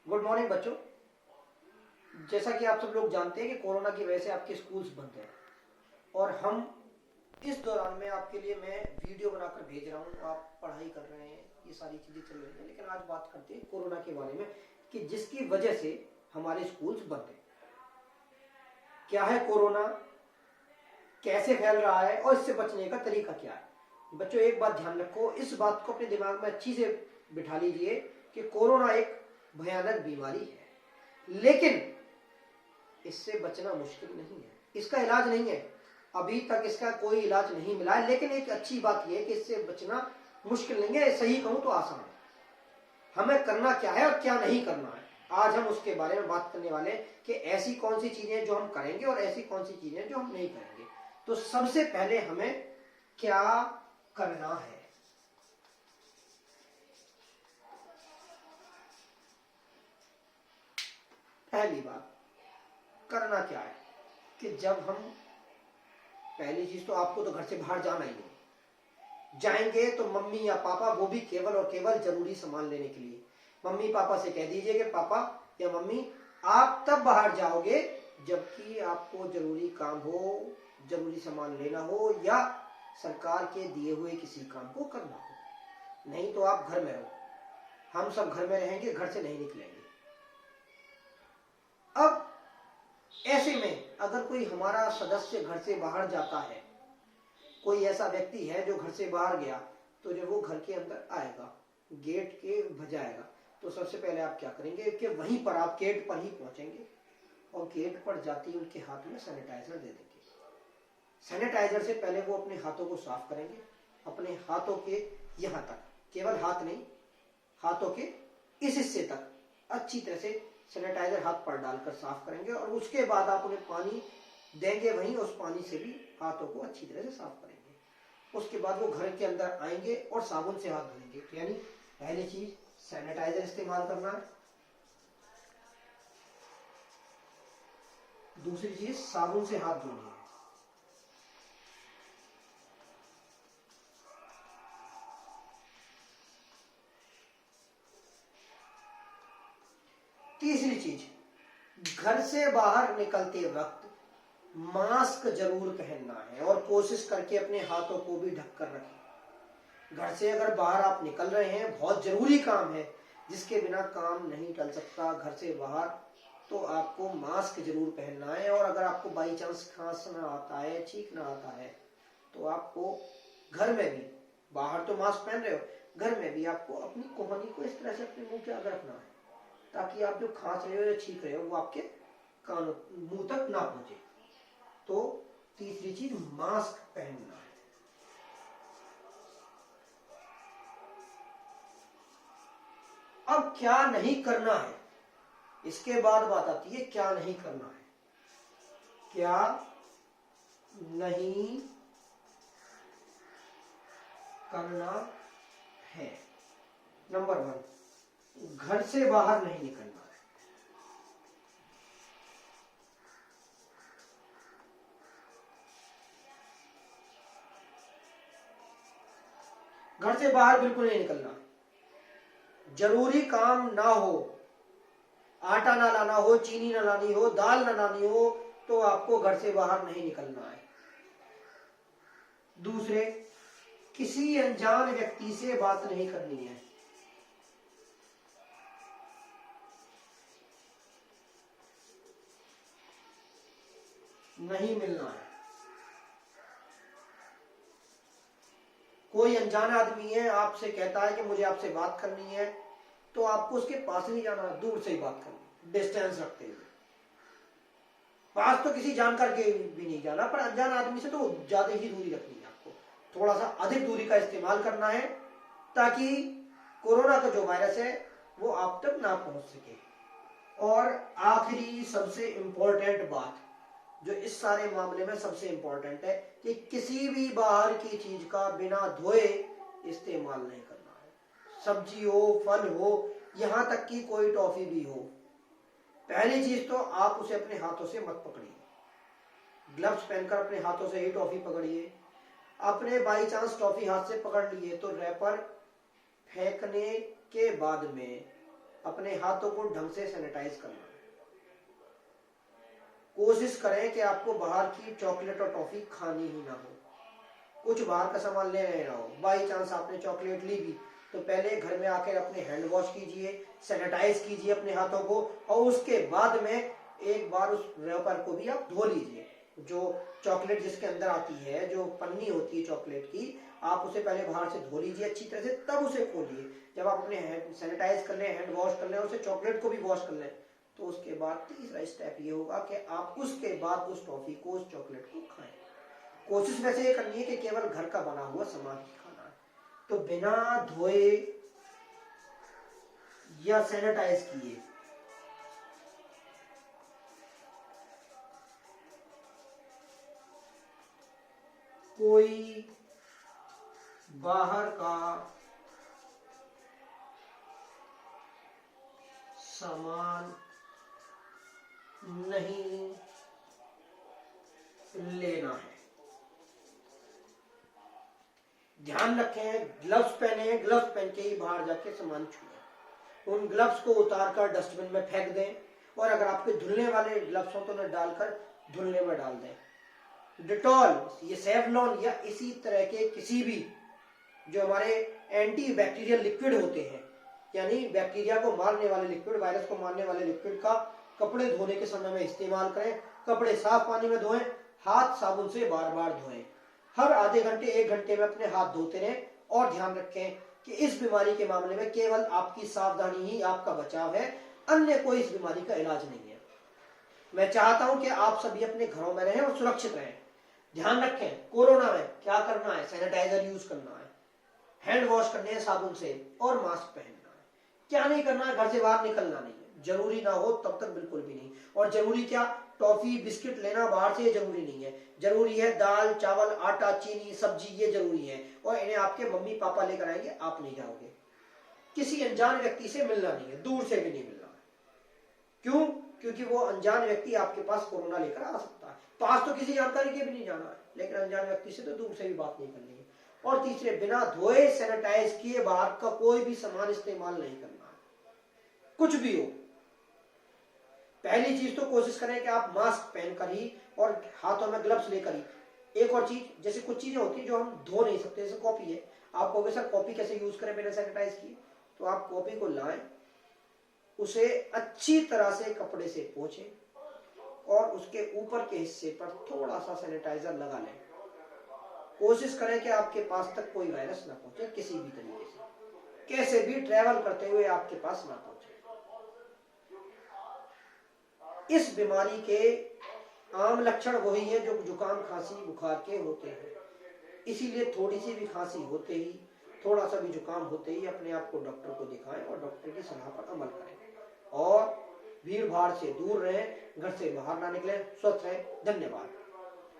Good morning बच्चों। जैसा कि आप सब लोग जानते हैं कि कोरोना की वजह से आपके स्कूल्स बंद हैं और हम इस दौरान में आपके लिए मैं वीडियो बनाकर भेज रहा हूँ। आप पढ़ाई कर रहे हैं, ये सारी चीज़ें चल रही हैं, लेकिन आज बात करते हैं कोरोना के बारे में कि जिसकी वजह से हमारे स्कूल्स बंद हैं। क्या है कोरोना, कैसे फैल रहा है और इससे बचने का तरीका क्या है। बच्चों एक बात ध्यान रखो, इस बात को अपने दिमाग में अच्छी से बिठा लीजिए कि कोरोना एक भयानक बीमारी है, लेकिन इससे बचना मुश्किल नहीं है, इसका इलाज नहीं है। अभी तक इसका कोई इलाज नहीं मिला है, लेकिन एक अच्छी बात यह है कि इससे बचना मुश्किल नहीं है, सही कहूं तो आसान है। हमें करना क्या है और क्या नहीं करना है, आज हम उसके बारे में बात करने वाले हैं कि ऐसी कौन सी चीजें जो हम करेंगे और ऐसी कौन सी चीजें जो हम नहीं करेंगे। तो सबसे पहले हमें क्या करना है। पहली बात करना क्या है कि जब हम, पहली चीज तो आपको तो घर से बाहर जाना ही नहीं, जाएंगे तो मम्मी या पापा, वो भी केवल और केवल जरूरी सामान लेने के लिए, मम्मी पापा से कह दीजिए कि पापा या मम्मी आप तब बाहर जाओगे जबकि आपको जरूरी काम हो, जरूरी सामान लेना हो या सरकार के दिए हुए किसी काम को करना हो, नहीं तो आप घर में रहो। हम सब घर में रहेंगे, घर से नहीं निकलेंगे। अब ऐसे में अगर कोई हमारा सदस्य घर से बाहर जाता है, कोई ऐसा व्यक्ति है जो घर से बाहर गया, तो जब वो घर के अंदर आएगा, गेट के बजाएगा, तो सबसे पहले आप क्या करेंगे कि वहीं पर आप गेट पर ही पहुंचेंगे और गेट पर जाते ही उनके हाथ में सैनिटाइजर दे देंगे। सैनिटाइजर से पहले वो अपने हाथों को साफ करेंगे, अपने हाथों के यहां तक, केवल हाथ नहीं, हाथों के इस हिस्से तक अच्छी तरह से सैनिटाइजर हाथ पर डालकर साफ करेंगे और उसके बाद आप उन्हें पानी देंगे, वहीं उस पानी से भी हाथों को अच्छी तरह से साफ करेंगे। उसके बाद वो घर के अंदर आएंगे और साबुन से हाथ धोएंगे। यानी पहली चीज सैनिटाइजर इस्तेमाल करना है, दूसरी चीज साबुन से हाथ धोनी है, तीसरी चीज घर से बाहर निकलते वक्त मास्क जरूर पहनना है और कोशिश करके अपने हाथों को भी ढककर रखें। घर से अगर बाहर आप निकल रहे हैं, बहुत जरूरी काम है जिसके बिना काम नहीं चल सकता घर से बाहर, तो आपको मास्क जरूर पहनना है। और अगर आपको बाई चांस खांसना आता है, छींकना आता है, तो आपको घर में भी, बाहर तो मास्क पहन रहे हो, घर में भी आपको अपनी कोहनी को इस तरह से अपने मुंह के आगे रखना है ताकि आप जो खांस रहे हो या छींक रहे हो वो आपके कानों मुंह तक ना पहुंचे। तो तीसरी चीज मास्क पहनना है। अब क्या नहीं करना है, इसके बाद बात आती है क्या नहीं करना है। क्या नहीं करना है। नंबर 1, घर से बाहर नहीं निकलना है। घर से बाहर बिल्कुल नहीं निकलना। जरूरी काम ना हो, आटा ना लाना हो, चीनी ना लानी हो, दाल ना लानी हो, तो आपको घर से बाहर नहीं निकलना है। दूसरे, किसी अनजान व्यक्ति से बात नहीं करनी है। नहीं मिलना है। कोई अनजान आदमी है, आपसे कहता है कि मुझे आपसे बात करनी है, तो आपको उसके पास नहीं जाना, दूर से ही बात करनी, डिस्टेंस रखते हुए। पास तो किसी जानकार के भी नहीं जाना, पर अनजान आदमी से तो ज्यादा ही दूरी रखनी है। आपको थोड़ा सा अधिक दूरी का इस्तेमाल करना है ताकि कोरोना का जो वायरस है वो आप तक ना पहुंच सके। और आखिरी सबसे इंपॉर्टेंट बात जो इस सारे मामले में सबसे इंपॉर्टेंट है कि किसी भी बाहर की चीज का बिना धोए इस्तेमाल नहीं करना है। सब्जी हो, फल हो, यहां तक कि कोई टॉफी भी हो, पहली चीज तो आप उसे अपने हाथों से मत पकड़िए। ग्लव्स पहनकर अपने हाथों से ही टॉफी पकड़िए। अपने बाई चांस टॉफी हाथ से पकड़ लिए तो रैपर फेंकने के बाद में अपने हाथों को ढंग से सैनिटाइज करना। कोशिश करें कि आपको बाहर की चॉकलेट और टॉफी खानी ही ना हो, कुछ बाहर का सामान ले लेना हो। बाई चांस आपने चॉकलेट ली भी तो पहले घर में आकर अपने हैंड वॉश कीजिए, सैनिटाइज कीजिए अपने हाथों को, और उसके बाद में एक बार उस रैपर को भी आप धो लीजिए। जो चॉकलेट जिसके अंदर आती है, जो पन्नी होती है चॉकलेट की, आप उसे पहले बाहर से धो लीजिए अच्छी तरह से, तब उसे खोलिए। जब आप अपने हैंड सैनिटाइज कर लें, हैंड वॉश कर लें, उसे चॉकलेट को भी वॉश कर लें, तो उसके बाद तीसरा स्टेप ये होगा कि आप उसके बाद उस टॉफी को, उस चॉकलेट को खाएं। कोशिश वैसे ये करनी है कि केवल घर का बना हुआ सामान ही खाना है। तो बिना धोए या सैनिटाइज किए कोई बाहर का सामान नहीं लेना है। ध्यान रखें, ग्लव्स पहने, ग्लव्स पहन के ही बाहर जाके सामान छुएं। उन ग्लव्स को उतारकर डस्टबिन में फेंक दें, और अगर आपके धुलने वाले ग्लव्स हो तो उन्हें डालकर धुलने में डाल दें। डिटॉल, ये सेवलॉन या इसी तरह के किसी भी जो हमारे एंटी बैक्टीरियल लिक्विड होते हैं, यानी बैक्टीरिया को मारने वाले लिक्विड, वायरस को मारने वाले लिक्विड का कपड़े धोने के समय में इस्तेमाल करें। कपड़े साफ पानी में धोएं, हाथ साबुन से बार बार धोएं। हर आधे घंटे 1 घंटे में अपने हाथ धोते रहें। और ध्यान रखें कि इस बीमारी के मामले में केवल आपकी सावधानी ही आपका बचाव है, अन्य कोई इस बीमारी का इलाज नहीं है। मैं चाहता हूं कि आप सभी अपने घरों में रहें और सुरक्षित रहें। ध्यान रखें, कोरोना में क्या करना है, सैनिटाइजर यूज करना है, हैंड वॉश करने हैं साबुन से, और मास्क पहनना है। क्या नहीं करना है, घर से बाहर निकलना नहीं है, जरूरी ना हो तब तक बिल्कुल भी नहीं। और जरूरी क्या, टॉफी बिस्किट लेना बाहर से, ये जरूरी नहीं है। जरूरी है दाल चावल आटा चीनी सब्जी, ये जरूरी है, और इन्हें आपके मम्मी पापा लेकर आएंगे, आप नहीं जाओगे। किसी अनजान व्यक्ति से मिलना नहीं है, दूर से भी नहीं मिलना है। क्यों? क्योंकि वो अनजान व्यक्ति आपके पास कोरोना लेकर आ सकता है। पास तो किसी जानकारी के भी नहीं जाना है, लेकिन अनजान व्यक्ति से तो दूर से भी बात नहीं करनी है। और तीसरे, बिना धोए सैनिटाइज किए बाहर का कोई भी सामान इस्तेमाल नहीं करना है, कुछ भी हो। पहली चीज तो कोशिश करें कि आप मास्क पहनकर ही और हाथों में ग्लव्स लेकर ही। एक और चीज, जैसे कुछ चीजें होती है जो हम धो नहीं सकते, जैसे कॉपी है, आप कहोगे सर कॉपी कैसे यूज करें बिना सैनिटाइज किए, तो आप कॉपी को लाएं, उसे अच्छी तरह से कपड़े से पोंछें और उसके ऊपर के हिस्से पर थोड़ा सा सैनिटाइजर लगा लें। कोशिश करें कि आपके पास तक कोई वायरस ना पहुंचे किसी भी तरीके से, कैसे भी ट्रैवल करते हुए आपके पास ना पहुंचे। इस बीमारी के आम लक्षण वही है जो जुकाम खांसी बुखार के होते हैं। इसीलिए थोड़ी सी भी खांसी होते ही, थोड़ा सा भी जुकाम होते ही अपने आप को डॉक्टर को दिखाएं और डॉक्टर की सलाह पर अमल करें। और भीड़ भाड़ से दूर रहें, घर से बाहर ना निकलें, स्वस्थ रहें। धन्यवाद।